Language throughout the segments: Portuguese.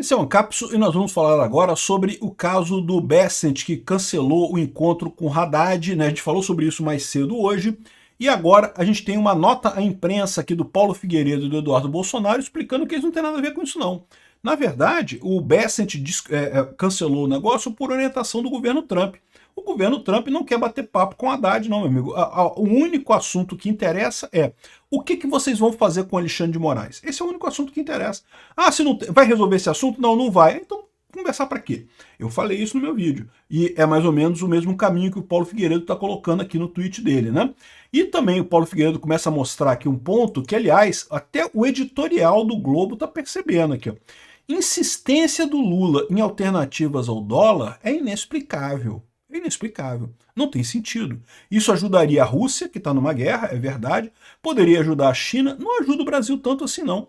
Esse é um Cápsula e nós vamos falar agora sobre o caso do Bessent, que cancelou o encontro com Haddad, né? A gente falou sobre isso mais cedo hoje, e agora a gente tem uma nota à imprensa aqui do Paulo Figueiredo e do Eduardo Bolsonaro explicando que eles não têm nada a ver com isso não. Na verdade, o Bessent cancelou o negócio por orientação do governo Trump. O governo Trump não quer bater papo com Haddad, não, meu amigo. O único assunto que interessa é o que vocês vão fazer com Alexandre de Moraes. Esse é o único assunto que interessa. Ah, se não vai resolver esse assunto? Não, não vai. Então, conversar para quê? Eu falei isso no meu vídeo. E é mais ou menos o mesmo caminho que o Paulo Figueiredo está colocando aqui no tweet dele, né? E também o Paulo Figueiredo começa a mostrar aqui um ponto que, aliás, até o editorial do Globo está percebendo aqui, ó. Insistência do Lula em alternativas ao dólar é inexplicável. É inexplicável. Não tem sentido. Isso ajudaria a Rússia, que está numa guerra, é verdade. Poderia ajudar a China. Não ajuda o Brasil tanto assim, não.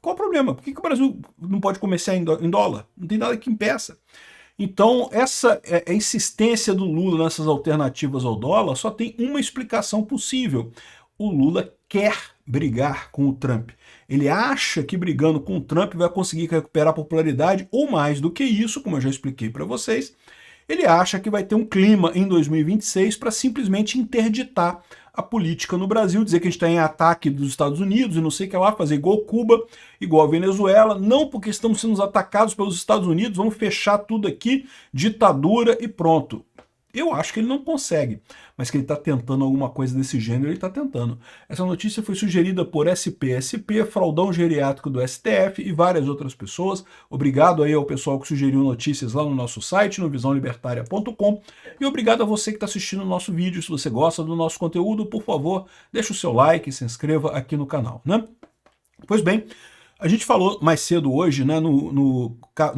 Qual o problema? Por que o Brasil não pode comerciar em dólar? Não tem nada que impeça. Então, essa insistência do Lula nessas alternativas ao dólar só tem uma explicação possível. O Lula quer brigar com o Trump. Ele acha que brigando com o Trump vai conseguir recuperar popularidade, ou mais do que isso, como eu já expliquei para vocês. Ele acha que vai ter um clima em 2026 para simplesmente interditar a política no Brasil, dizer que a gente está em ataque dos Estados Unidos e não sei o que lá, fazer igual Cuba, igual a Venezuela, não porque estamos sendo atacados pelos Estados Unidos, vamos fechar tudo aqui, ditadura e pronto. Eu acho que ele não consegue, mas que ele está tentando alguma coisa desse gênero, ele está tentando. Essa notícia foi sugerida por SPSP, Fraldão Geriátrico do STF e várias outras pessoas. Obrigado aí ao pessoal que sugeriu notícias lá no nosso site, no visãolibertaria.com. E obrigado a você que está assistindo o nosso vídeo. Se você gosta do nosso conteúdo, por favor, deixe o seu like e se inscreva aqui no canal, né? Pois bem, a gente falou mais cedo hoje, né, no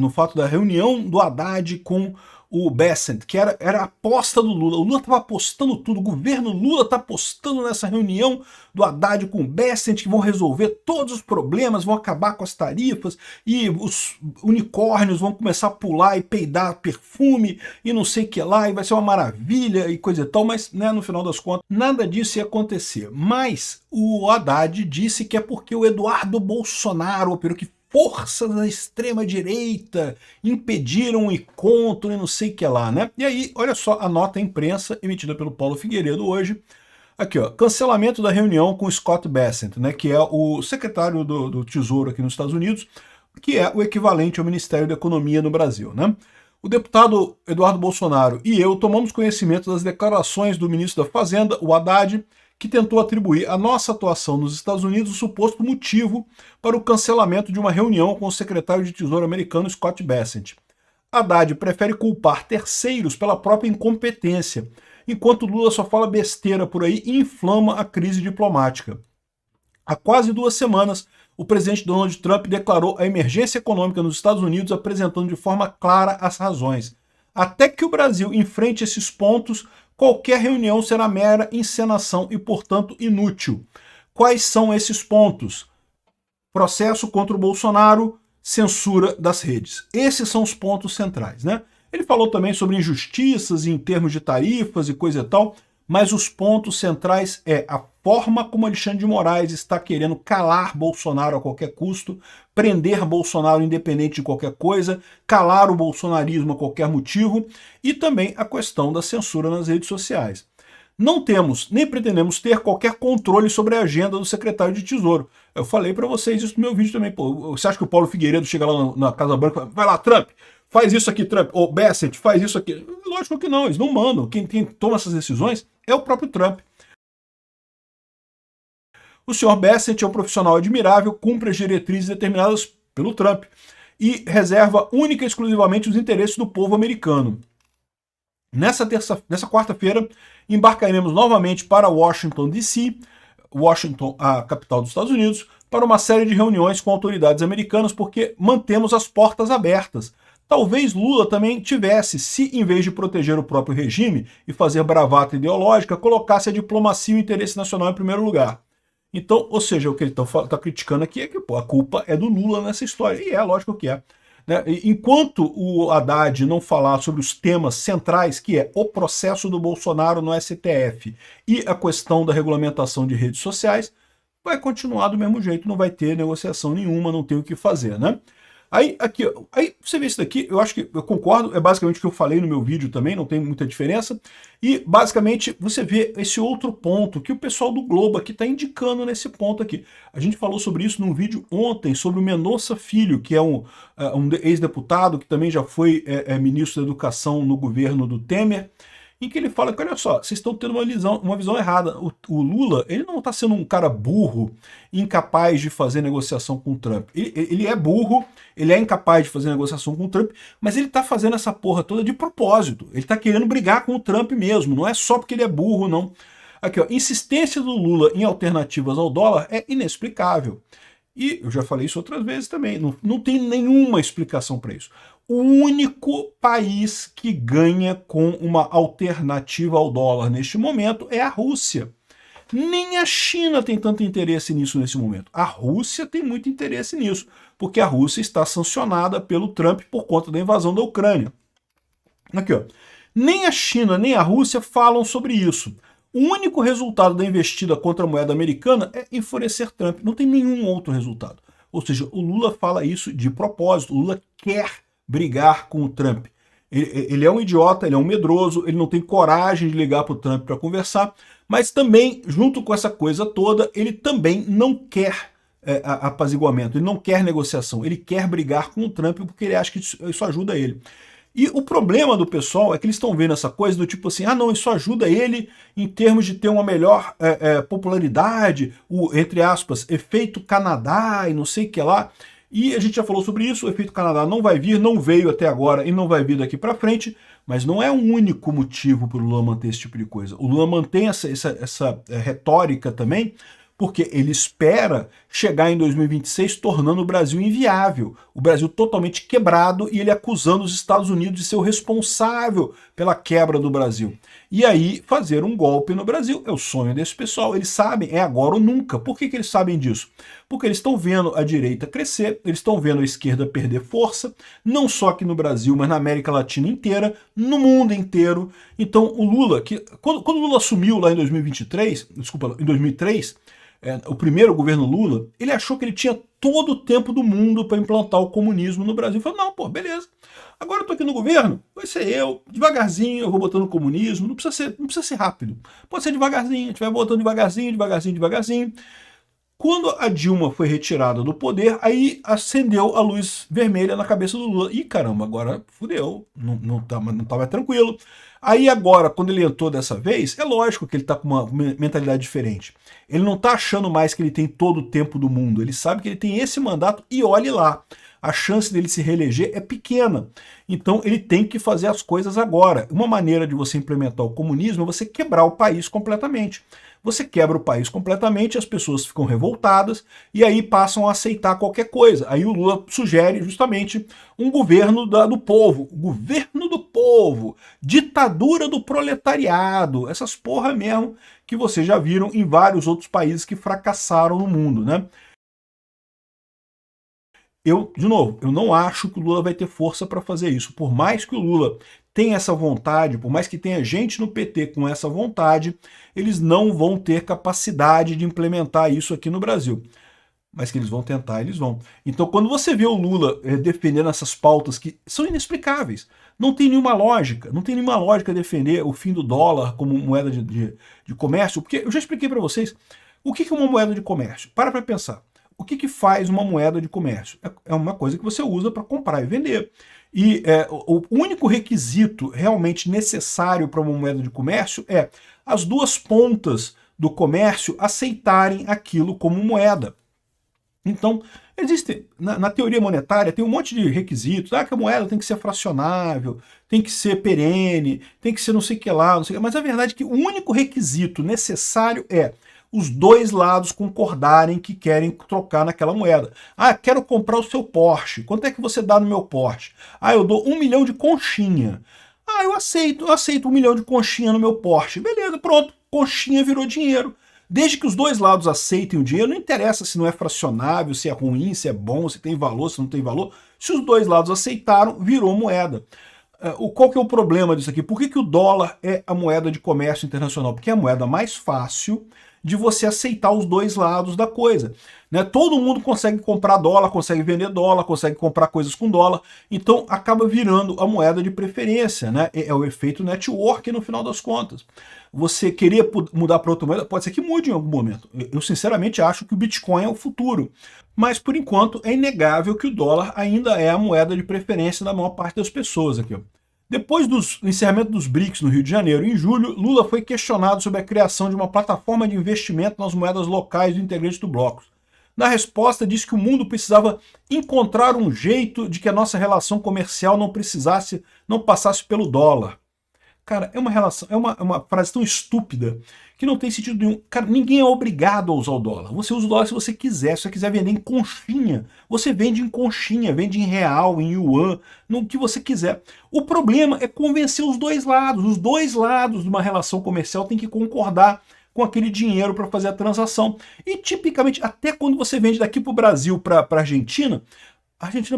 fato da reunião do Haddad com o Bessent, que era a aposta do Lula. O Lula estava apostando tudo, o governo Lula está apostando nessa reunião do Haddad com o Bessent, que vão resolver todos os problemas, vão acabar com as tarifas, e os unicórnios vão começar a pular e peidar perfume, e não sei o que lá, e vai ser uma maravilha, e coisa e tal, mas, né, no final das contas, nada disso ia acontecer. Mas o Haddad disse que é porque o Eduardo Bolsonaro operou, que forças da extrema-direita impediram o encontro e não sei o que lá, né? E aí, olha só a nota à imprensa emitida pelo Paulo Figueiredo hoje. Aqui, ó, cancelamento da reunião com Scott Bessent, né, que é o secretário do Tesouro aqui nos Estados Unidos, que é o equivalente ao Ministério da Economia no Brasil, né? O deputado Eduardo Bolsonaro e eu tomamos conhecimento das declarações do ministro da Fazenda, o Haddad, que tentou atribuir à nossa atuação nos Estados Unidos o suposto motivo para o cancelamento de uma reunião com o secretário de Tesouro americano Scott Bessent. Haddad prefere culpar terceiros pela própria incompetência, enquanto Lula só fala besteira por aí e inflama a crise diplomática. Há quase 2 semanas, o presidente Donald Trump declarou a emergência econômica nos Estados Unidos, apresentando de forma clara as razões. Até que o Brasil enfrente esses pontos, qualquer reunião será mera encenação e, portanto, inútil. Quais são esses pontos? Processo contra o Bolsonaro, censura das redes. Esses são os pontos centrais, né? Ele falou também sobre injustiças em termos de tarifas e coisa e tal, mas os pontos centrais é a forma como Alexandre de Moraes está querendo calar Bolsonaro a qualquer custo, prender Bolsonaro independente de qualquer coisa, calar o bolsonarismo a qualquer motivo, e também a questão da censura nas redes sociais. Não temos, nem pretendemos ter qualquer controle sobre a agenda do secretário de Tesouro. Eu falei para vocês isso no meu vídeo também. Pô, você acha que o Paulo Figueiredo chega lá na Casa Branca e fala, vai lá, Trump, faz isso aqui, Trump, ou Bessent, faz isso aqui? Lógico que não, eles não mandam. Quem toma essas decisões é o próprio Trump. O senhor Bessent é um profissional admirável, cumpre as diretrizes determinadas pelo Trump e reserva única e exclusivamente os interesses do povo americano. Nessa quarta-feira, embarcaremos novamente para Washington, D.C., Washington, a capital dos Estados Unidos, para uma série de reuniões com autoridades americanas, porque mantemos as portas abertas. Talvez Lula também tivesse, se em vez de proteger o próprio regime e fazer bravata ideológica, colocasse a diplomacia e o interesse nacional em primeiro lugar. Então, ou seja, o que ele está criticando aqui é que a culpa é do Lula nessa história. E é, lógico que é. Né? Enquanto o Haddad não falar sobre os temas centrais, que é o processo do Bolsonaro no STF e a questão da regulamentação de redes sociais, vai continuar do mesmo jeito, não vai ter negociação nenhuma, não tem o que fazer, né? Aí, aqui, aí você vê isso daqui, eu acho que eu concordo, é basicamente o que eu falei no meu vídeo também, não tem muita diferença. E basicamente você vê esse outro ponto que o pessoal do Globo aqui está indicando nesse ponto aqui. A gente falou sobre isso num vídeo ontem, sobre o Mendonça Filho, que é um ex-deputado que também já foi ministro da Educação no governo do Temer, em que ele fala que, olha só, vocês estão tendo uma visão errada. O Lula, ele não está sendo um cara burro, incapaz de fazer negociação com o Trump. Ele é burro, ele é incapaz de fazer negociação com o Trump, mas ele está fazendo essa porra toda de propósito. Ele está querendo brigar com o Trump mesmo, não é só porque ele é burro, não. Aqui, ó, insistência do Lula em alternativas ao dólar é inexplicável. E eu já falei isso outras vezes também, não tem nenhuma explicação para isso. O único país que ganha com uma alternativa ao dólar neste momento é a Rússia. Nem a China tem tanto interesse nisso nesse momento. A Rússia tem muito interesse nisso, porque a Rússia está sancionada pelo Trump por conta da invasão da Ucrânia. Aqui, ó. Nem a China nem a Rússia falam sobre isso. O único resultado da investida contra a moeda americana é enfurecer Trump. Não tem nenhum outro resultado. Ou seja, o Lula fala isso de propósito. O Lula quer brigar com o Trump. Ele é um idiota, ele é um medroso, ele não tem coragem de ligar para o Trump para conversar, mas também, junto com essa coisa toda, ele também não quer apaziguamento, ele não quer negociação, ele quer brigar com o Trump porque ele acha que isso ajuda ele. E o problema do pessoal é que eles estão vendo essa coisa do tipo assim, ah não, isso ajuda ele em termos de ter uma melhor popularidade, o, entre aspas, efeito Canadá e não sei o que lá. E a gente já falou sobre isso, o efeito Canadá não vai vir, não veio até agora e não vai vir daqui para frente, mas não é um único motivo para o Lula manter esse tipo de coisa. O Lula mantém essa retórica também, porque ele espera chegar em 2026 tornando o Brasil inviável, o Brasil totalmente quebrado e ele acusando os Estados Unidos de ser o responsável pela quebra do Brasil. E aí fazer um golpe no Brasil é o sonho desse pessoal, eles sabem, é agora ou nunca. Por que eles sabem disso? Porque eles estão vendo a direita crescer, eles estão vendo a esquerda perder força, não só aqui no Brasil, mas na América Latina inteira, no mundo inteiro. Então o Lula, quando o Lula assumiu lá em 2023, desculpa, em 2003, o primeiro governo Lula, ele achou que ele tinha todo o tempo do mundo para implantar o comunismo no Brasil. Ele falou, não, pô, beleza. Agora eu tô aqui no governo, vai ser eu, devagarzinho, eu vou botando o comunismo, não precisa ser rápido. Pode ser devagarzinho, a gente vai botando devagarzinho, devagarzinho, devagarzinho. Quando a Dilma foi retirada do poder, aí acendeu a luz vermelha na cabeça do Lula. Ih, caramba, agora fudeu, não tá mais tranquilo. Aí agora, quando ele entrou dessa vez, é lógico que ele tá com uma mentalidade diferente. Ele não tá achando mais que ele tem todo o tempo do mundo, ele sabe que ele tem esse mandato e olhe lá. A chance dele se reeleger é pequena. Então ele tem que fazer as coisas agora. Uma maneira de você implementar o comunismo é você quebrar o país completamente. Você quebra o país completamente, as pessoas ficam revoltadas e aí passam a aceitar qualquer coisa. Aí o Lula sugere justamente um governo do povo, governo do povo, ditadura do proletariado, essas porra mesmo que vocês já viram em vários outros países que fracassaram no mundo, né? De novo, eu não acho que o Lula vai ter força para fazer isso. Por mais que o Lula tenha essa vontade, por mais que tenha gente no PT com essa vontade, eles não vão ter capacidade de implementar isso aqui no Brasil. Mas que eles vão tentar, eles vão. Então, quando você vê o Lula defendendo essas pautas que são inexplicáveis, não tem nenhuma lógica, defender o fim do dólar como moeda de comércio, porque eu já expliquei para vocês o que é uma moeda de comércio. Para pensar. O que faz uma moeda de comércio? É uma coisa que você usa para comprar e vender. E o único requisito realmente necessário para uma moeda de comércio é as duas pontas do comércio aceitarem aquilo como moeda. Então, existe, na teoria monetária, tem um monte de requisitos, que a moeda tem que ser fracionável, tem que ser perene, tem que ser não sei o que lá, não sei o que, mas a verdade é que o único requisito necessário é os dois lados concordarem que querem trocar naquela moeda. Ah, quero comprar o seu Porsche. Quanto é que você dá no meu Porsche? Ah, eu dou 1 milhão de conchinha. Ah, eu aceito 1 milhão de conchinha no meu Porsche. Beleza, pronto, conchinha virou dinheiro. Desde que os dois lados aceitem o dinheiro, não interessa se não é fracionável, se é ruim, se é bom, se tem valor, se não tem valor. Se os dois lados aceitaram, virou moeda. Qual que é o problema disso aqui? Por que o dólar é a moeda de comércio internacional? Porque é a moeda mais fácil de você aceitar os dois lados da coisa. Né? Todo mundo consegue comprar dólar, consegue vender dólar, consegue comprar coisas com dólar, então acaba virando a moeda de preferência, né? É o efeito network no final das contas. Você querer mudar para outra moeda, pode ser que mude em algum momento. Eu sinceramente acho que o Bitcoin é o futuro, mas por enquanto é inegável que o dólar ainda é a moeda de preferência da maior parte das pessoas aqui. Depois do encerramento dos BRICS no Rio de Janeiro, em julho, Lula foi questionado sobre a criação de uma plataforma de investimento nas moedas locais do integrante do bloco. Na resposta, disse que o mundo precisava encontrar um jeito de que a nossa relação comercial não passasse pelo dólar. Cara, é uma frase tão estúpida que não tem sentido nenhum. Cara, ninguém é obrigado a usar o dólar. Você usa o dólar se você quiser. Se você quiser vender em conchinha, você vende em conchinha, vende em real, em yuan, no que você quiser. O problema é convencer os dois lados. Os dois lados de uma relação comercial têm que concordar com aquele dinheiro para fazer a transação. E tipicamente, até quando você vende daqui para o Brasil, para a Argentina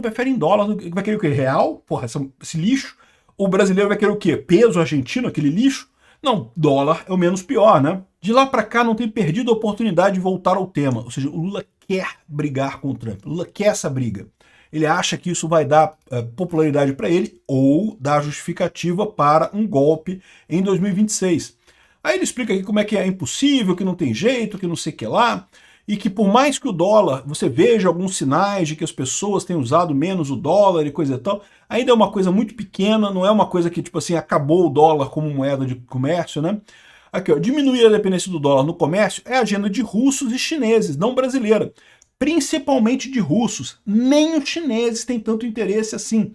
prefere em dólar, vai querer o quê? Real? Porra, esse lixo. O brasileiro vai querer o quê? Peso argentino, aquele lixo? Não, dólar é o menos pior, né? De lá para cá não tem perdido a oportunidade de voltar ao tema. Ou seja, o Lula quer brigar com o Trump. O Lula quer essa briga. Ele acha que isso vai dar popularidade para ele ou dar justificativa para um golpe em 2026. Aí ele explica aqui como é que é impossível, que não tem jeito, que não sei o que lá, e que por mais que o dólar, você veja alguns sinais de que as pessoas têm usado menos o dólar e coisa e tal, ainda é uma coisa muito pequena, não é uma coisa que, tipo assim, acabou o dólar como moeda de comércio, né? Aqui, ó, diminuir a dependência do dólar no comércio é a agenda de russos e chineses, não brasileira. Principalmente de russos. Nem os chineses têm tanto interesse assim.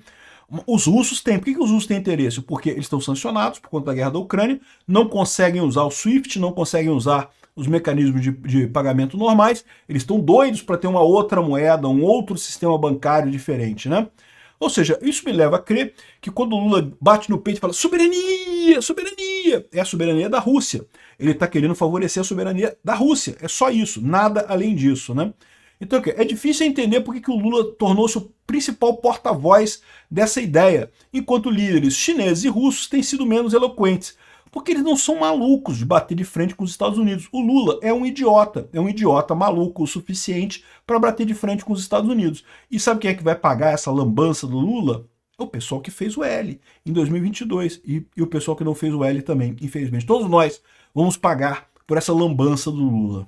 Os russos têm. Por que os russos têm interesse? Porque eles estão sancionados por conta da guerra da Ucrânia, não conseguem usar o SWIFT, não conseguem usar os mecanismos de pagamento normais, eles estão doidos para ter uma outra moeda, um outro sistema bancário diferente, né? Ou seja, isso me leva a crer que quando o Lula bate no peito e fala soberania, soberania, é a soberania da Rússia. Ele está querendo favorecer a soberania da Rússia. É só isso, nada além disso, né? Então, é difícil entender por que o Lula tornou-se o principal porta-voz dessa ideia, enquanto líderes chineses e russos têm sido menos eloquentes, porque eles não são malucos de bater de frente com os Estados Unidos. O Lula é um idiota maluco o suficiente para bater de frente com os Estados Unidos. E sabe quem é que vai pagar essa lambança do Lula? É o pessoal que fez o L em 2022 e o pessoal que não fez o L também, infelizmente. Todos nós vamos pagar por essa lambança do Lula.